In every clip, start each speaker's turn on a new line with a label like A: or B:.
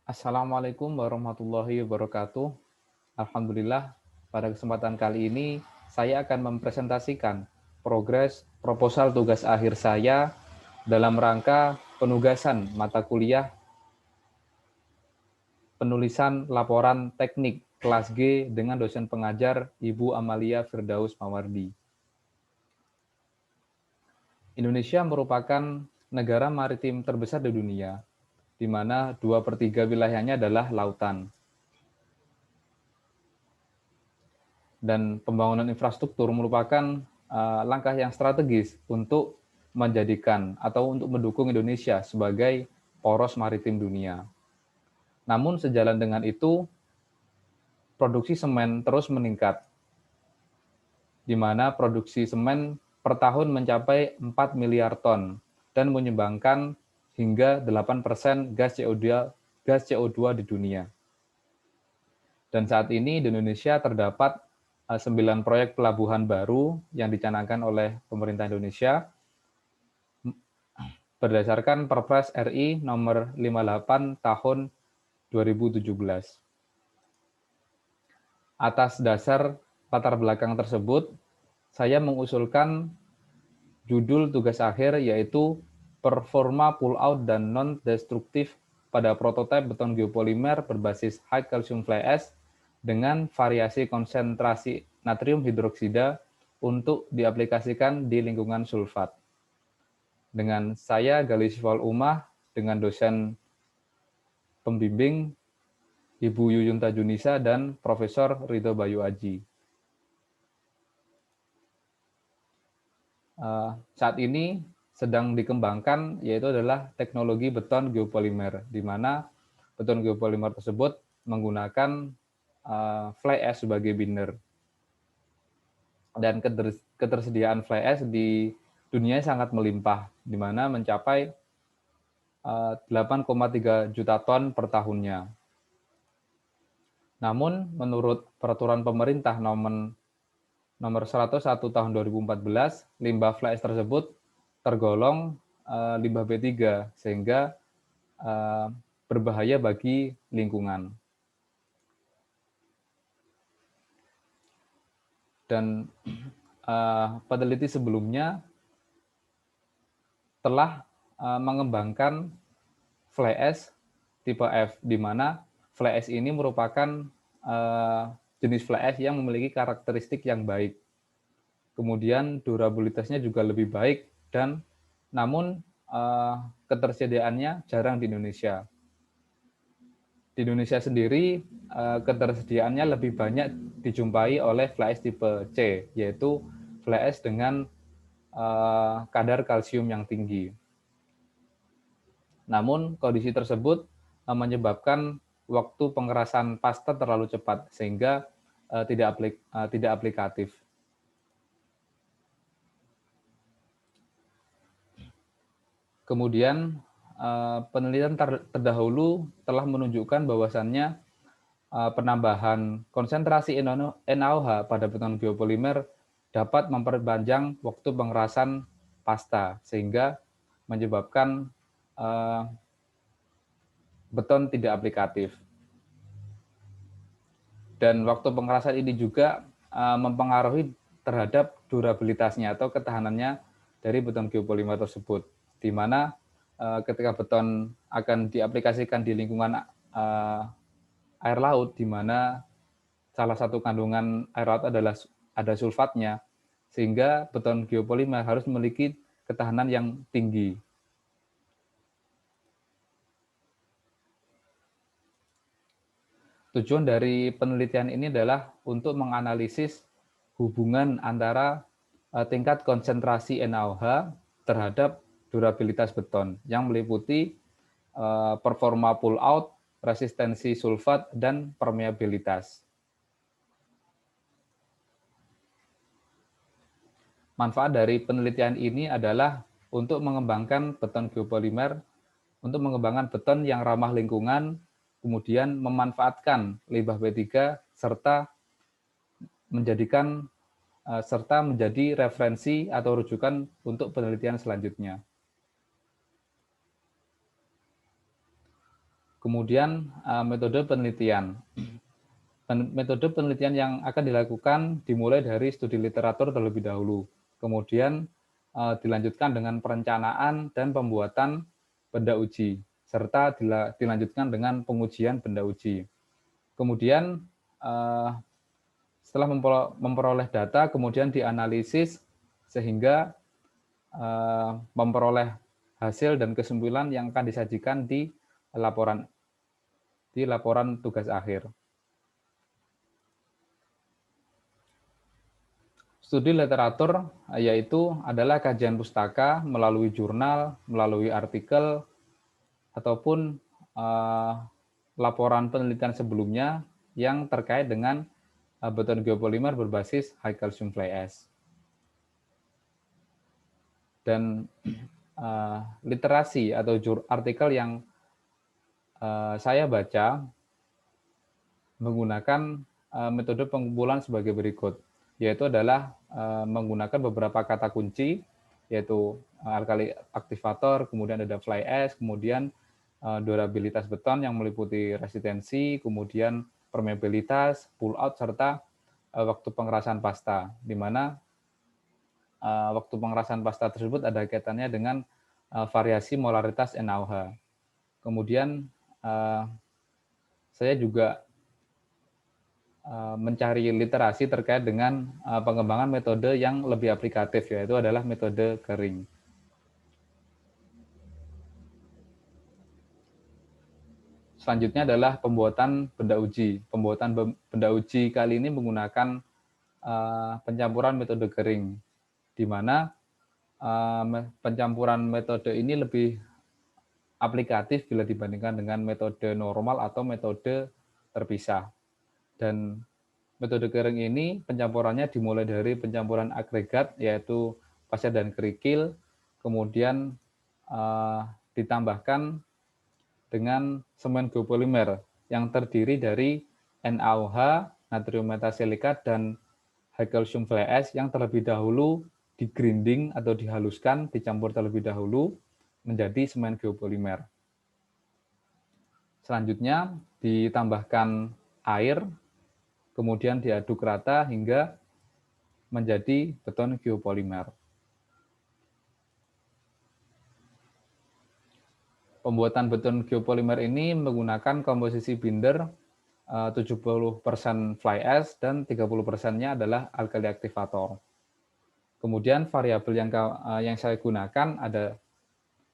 A: Assalamualaikum warahmatullahi wabarakatuh. Alhamdulillah, pada kesempatan kali ini saya akan mempresentasikan progres proposal tugas akhir saya dalam rangka penugasan mata kuliah penulisan laporan teknik kelas G dengan dosen pengajar Ibu Amalia Firdaus Mawardi. Indonesia merupakan negara maritim terbesar di dunia, di mana 2/3 wilayahnya adalah lautan. Dan pembangunan infrastruktur merupakan langkah yang strategis untuk menjadikan atau untuk mendukung Indonesia sebagai poros maritim dunia. Namun sejalan dengan itu, produksi semen terus meningkat, di mana produksi semen per tahun mencapai 4 miliar ton dan menyumbangkan hingga 8% gas CO2 di dunia. Dan saat ini di Indonesia terdapat 9 proyek pelabuhan baru yang dicanangkan oleh pemerintah Indonesia berdasarkan Perpres RI nomor 58 tahun 2017. Atas dasar latar belakang tersebut, saya mengusulkan judul tugas akhir yaitu performa pull out dan non-destruktif pada prototipe beton geopolimer berbasis high calcium fly ash dengan variasi konsentrasi natrium hidroksida untuk diaplikasikan di lingkungan sulfat. Dengan saya Galih Syifal Umah, dengan dosen pembimbing Ibu Yuyunta Junisa dan Profesor Ridho Bayu Aji. Saat ini sedang dikembangkan yaitu adalah teknologi beton geopolimer, di mana beton geopolimer tersebut menggunakan fly ash sebagai binder. Dan ketersediaan fly ash di dunia sangat melimpah, di mana mencapai 8,3 juta ton per tahunnya. Namun, menurut peraturan pemerintah nomor 101 tahun 2014, limbah fly ash tersebut tergolong limbah B3, sehingga berbahaya bagi lingkungan. Dan peneliti sebelumnya telah mengembangkan fly ash tipe F, di mana fly ash ini merupakan jenis fly ash yang memiliki karakteristik yang baik. Kemudian durabilitasnya juga lebih baik, dan namun ketersediaannya jarang di Indonesia. Di Indonesia sendiri ketersediaannya lebih banyak dijumpai oleh fly ash tipe C, yaitu fly ash dengan kadar kalsium yang tinggi. Namun kondisi tersebut menyebabkan waktu pengerasan pasta terlalu cepat, sehingga tidak aplikatif. Kemudian penelitian terdahulu telah menunjukkan bahwasannya penambahan konsentrasi NaOH pada beton geopolimer dapat memperpanjang waktu pengerasan pasta, sehingga menyebabkan beton tidak aplikatif. Dan waktu pengerasan ini juga mempengaruhi terhadap durabilitasnya atau ketahanannya dari beton geopolimer tersebut, di mana ketika beton akan diaplikasikan di lingkungan air laut, di mana salah satu kandungan air laut adalah ada sulfatnya, sehingga beton geopolimer harus memiliki ketahanan yang tinggi. Tujuan dari penelitian ini adalah untuk menganalisis hubungan antara tingkat konsentrasi NaOH terhadap durabilitas beton yang meliputi performa pull out, resistensi sulfat, dan permeabilitas. Manfaat dari penelitian ini adalah untuk mengembangkan beton geopolimer, untuk mengembangkan beton yang ramah lingkungan, kemudian memanfaatkan limbah B3 serta menjadi referensi atau rujukan untuk penelitian selanjutnya. Kemudian metode penelitian. Metode penelitian yang akan dilakukan dimulai dari studi literatur terlebih dahulu. Kemudian dilanjutkan dengan perencanaan dan pembuatan benda uji, serta dilanjutkan dengan pengujian benda uji. Kemudian setelah memperoleh data, kemudian dianalisis sehingga memperoleh hasil dan kesimpulan yang akan disajikan di laporan tugas akhir. Studi literatur yaitu adalah kajian pustaka melalui jurnal, melalui artikel, ataupun laporan penelitian sebelumnya yang terkait dengan beton geopolimer berbasis high calcium fly ash. Dan literasi atau artikel yang saya baca menggunakan metode pengumpulan sebagai berikut, yaitu adalah menggunakan beberapa kata kunci, yaitu alkali aktivator, kemudian ada fly ash, kemudian durabilitas beton yang meliputi resistensi, kemudian permeabilitas, pull out, serta waktu pengerasan pasta, di mana waktu pengerasan pasta tersebut ada kaitannya dengan variasi molaritas NaOH. Kemudian saya juga mencari literasi terkait dengan pengembangan metode yang lebih aplikatif, yaitu adalah metode kering. Selanjutnya adalah pembuatan benda uji. Pembuatan benda uji kali ini menggunakan pencampuran metode kering, di mana pencampuran metode ini lebih aplikatif bila dibandingkan dengan metode normal atau metode terpisah. Dan metode kering ini pencampurannya dimulai dari pencampuran agregat, yaitu pasir dan kerikil, kemudian ditambahkan dengan semen geopolimer yang terdiri dari NaOH, natrium metasilikat, dan high calcium fly ash yang terlebih dahulu di-grinding atau dihaluskan, dicampur terlebih dahulu menjadi semen geopolimer. Selanjutnya ditambahkan air, kemudian diaduk rata hingga menjadi beton geopolimer. Pembuatan beton geopolimer ini menggunakan komposisi binder 70% fly ash dan 30%-nya adalah alkali aktivator. Kemudian variabel yang saya gunakan ada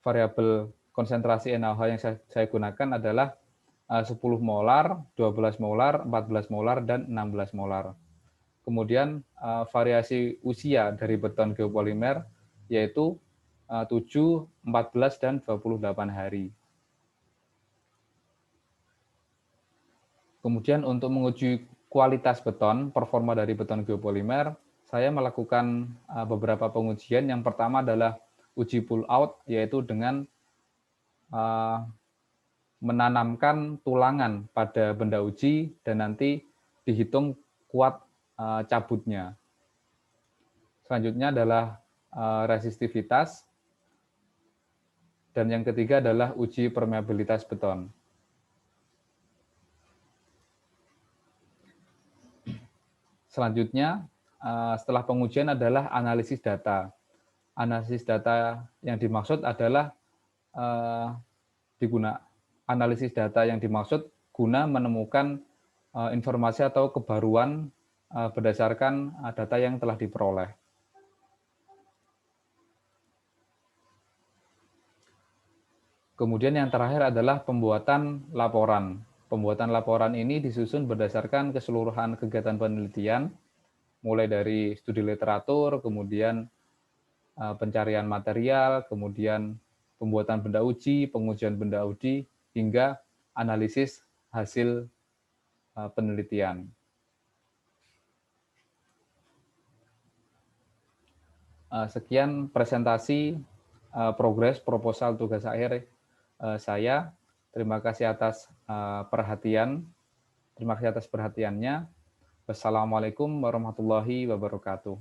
A: variabel konsentrasi NaOH yang saya gunakan adalah 10 molar, 12 molar, 14 molar, dan 16 molar. Kemudian variasi usia dari beton geopolimer yaitu 7, 14, dan 28 hari. Kemudian untuk menguji kualitas beton, performa dari beton geopolimer, saya melakukan beberapa pengujian. Yang pertama adalah uji pull out, yaitu dengan menanamkan tulangan pada benda uji dan nanti dihitung kuat cabutnya. Selanjutnya adalah resistivitas, dan yang ketiga adalah uji permeabilitas beton. Selanjutnya, setelah pengujian adalah analisis data. Analisis data yang dimaksud adalah analisis data yang dimaksud guna menemukan informasi atau kebaruan berdasarkan data yang telah diperoleh. Kemudian yang terakhir adalah pembuatan laporan. Pembuatan laporan ini disusun berdasarkan keseluruhan kegiatan penelitian, mulai dari studi literatur, kemudian pencarian material, kemudian pembuatan benda uji, pengujian benda uji, hingga analisis hasil penelitian. Sekian presentasi progres proposal tugas akhir saya. Terima kasih atas perhatiannya. Wassalamualaikum warahmatullahi wabarakatuh.